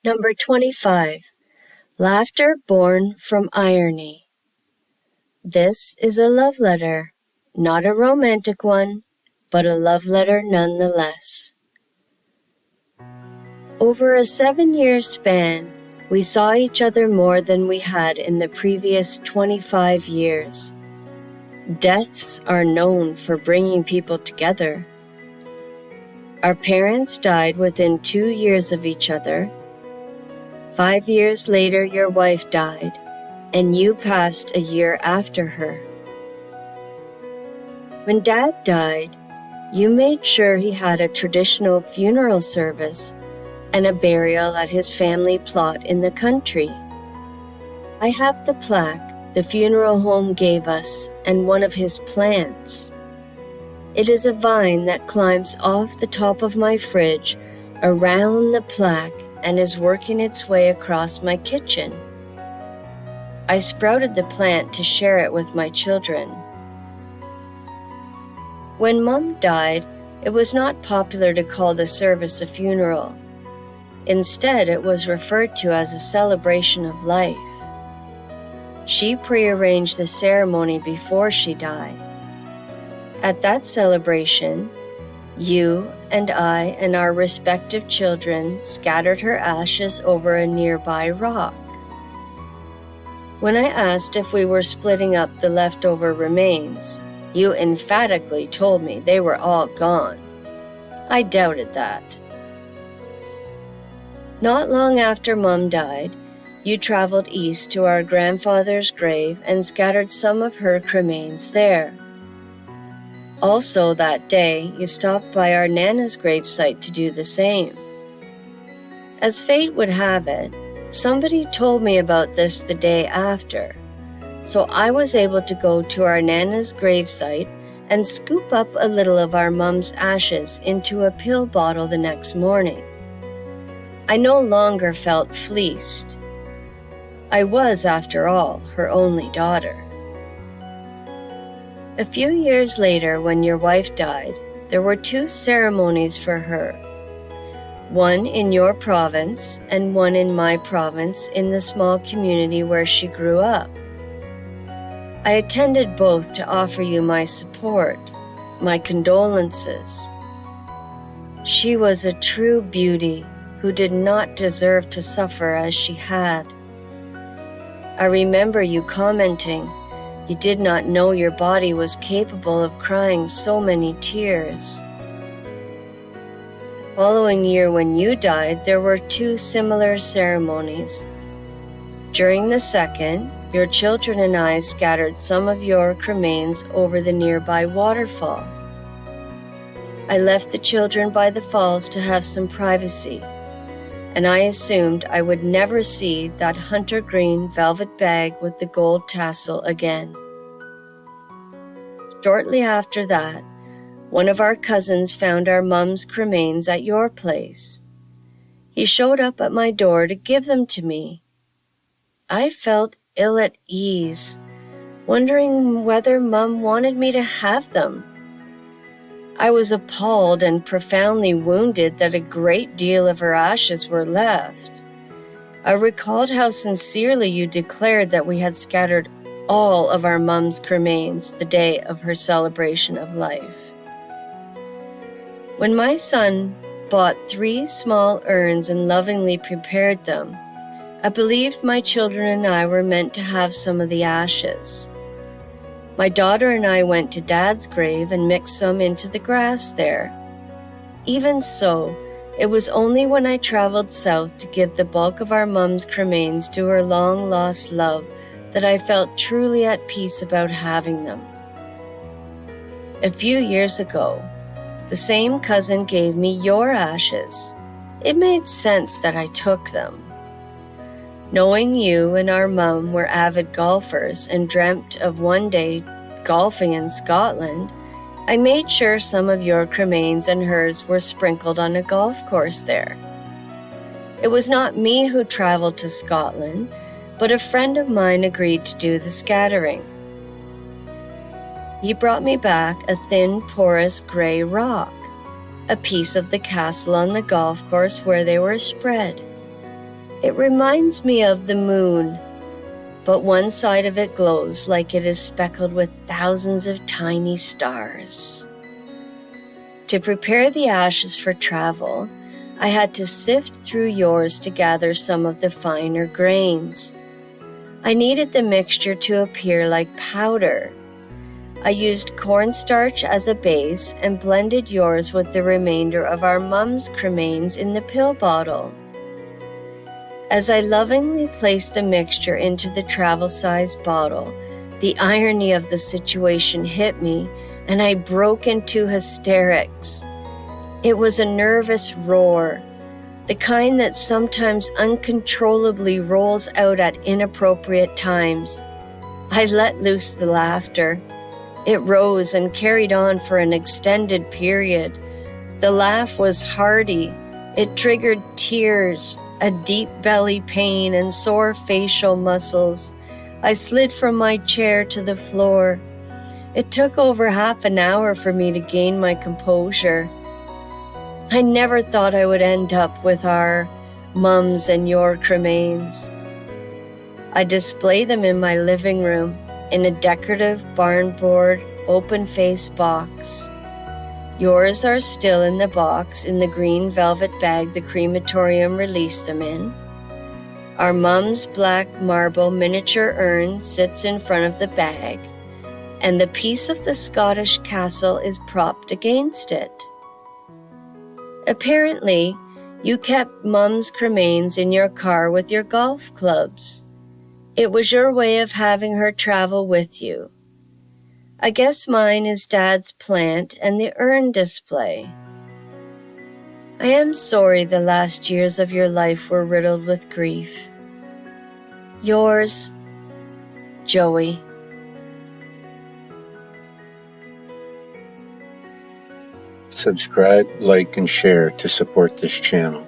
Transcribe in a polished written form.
Number 25. Laughter born from irony. This is a love letter, not a romantic one, but a love letter nonetheless. Over a 7-year span, we saw each other more than we had in the previous 25 years. Deaths are known for bringing people together. Our parents died within 2 years of each other. 5 years later, your wife died, and you passed a year after her. When Dad died, you made sure he had a traditional funeral service and a burial at his family plot in the country. I have the plaque the funeral home gave us and one of his plants. It is a vine that climbs off the top of my fridge around the plaque and is working its way across my kitchen. I sprouted the plant to share it with my children. When Mom died, it was not popular to call the service a funeral. Instead, it was referred to as a celebration of life. She prearranged the ceremony before she died. At that celebration, you and I and our respective children scattered her ashes over a nearby rock. When I asked if we were splitting up the leftover remains, you emphatically told me they were all gone. I doubted that. Not long after Mom died, you traveled east to our grandfather's grave and scattered some of her cremains there. Also that day, you stopped by our Nana's gravesite to do the same. As fate would have it, somebody told me about this the day after, so I was able to go to our Nana's gravesite and scoop up a little of our Mom's ashes into a pill bottle the next morning. I no longer felt fleeced. I was, after all, her only daughter. A few years later, when your wife died, there were 2 ceremonies for her. One in your province and one in my province in the small community where she grew up. I attended both to offer you my support, my condolences. She was a true beauty who did not deserve to suffer as she had. I remember you commenting, you did not know your body was capable of crying so many tears. Following year when you died, there were 2 similar ceremonies. During the second, your children and I scattered some of your cremains over the nearby waterfall. I left the children by the falls to have some privacy, and I assumed I would never see that hunter green velvet bag with the gold tassel again. Shortly after that, one of our cousins found our Mom's cremains at your place. He showed up at my door to give them to me. I felt ill at ease, wondering whether Mom wanted me to have them. I was appalled and profoundly wounded that a great deal of her ashes were left. I recalled how sincerely you declared that we had scattered all of our Mom's cremains the day of her celebration of life. When my son bought 3 small urns and lovingly prepared them, I believed my children and I were meant to have some of the ashes. My daughter and I went to Dad's grave and mixed some into the grass there. Even so, it was only when I traveled south to give the bulk of our Mom's cremains to her long-lost love that I felt truly at peace about having them. A few years ago, the same cousin gave me your ashes. It made sense that I took them. Knowing you and our Mom were avid golfers and dreamt of one day golfing in Scotland, I made sure some of your cremains and hers were sprinkled on a golf course there. It was not me who traveled to Scotland, but a friend of mine agreed to do the scattering. He brought me back a thin, porous gray rock, a piece of the castle on the golf course where they were spread. It reminds me of the moon, but one side of it glows like it is speckled with thousands of tiny stars. To prepare the ashes for travel, I had to sift through yours to gather some of the finer grains. I needed the mixture to appear like powder. I used cornstarch as a base and blended yours with the remainder of our mum's cremains in the pill bottle. As I lovingly placed the mixture into the travel-sized bottle, the irony of the situation hit me, and I broke into hysterics. It was a nervous roar, the kind that sometimes uncontrollably rolls out at inappropriate times. I let loose the laughter. It rose and carried on for an extended period. The laugh was hearty. It triggered tears, a deep belly pain, and sore facial muscles. I slid from my chair to the floor. It took over half an hour for me to gain my composure. I never thought I would end up with our mum's and your cremains. I display them in my living room in a decorative barnboard open-face box. Yours are still in the box in the green velvet bag the crematorium released them in. Our mum's black marble miniature urn sits in front of the bag, and the piece of the Scottish castle is propped against it. Apparently, you kept Mum's cremains in your car with your golf clubs. It was your way of having her travel with you. I guess mine is Dad's plant and the urn display. I am sorry the last years of your life were riddled with grief. Yours, Joey. Subscribe, like, and share to support this channel.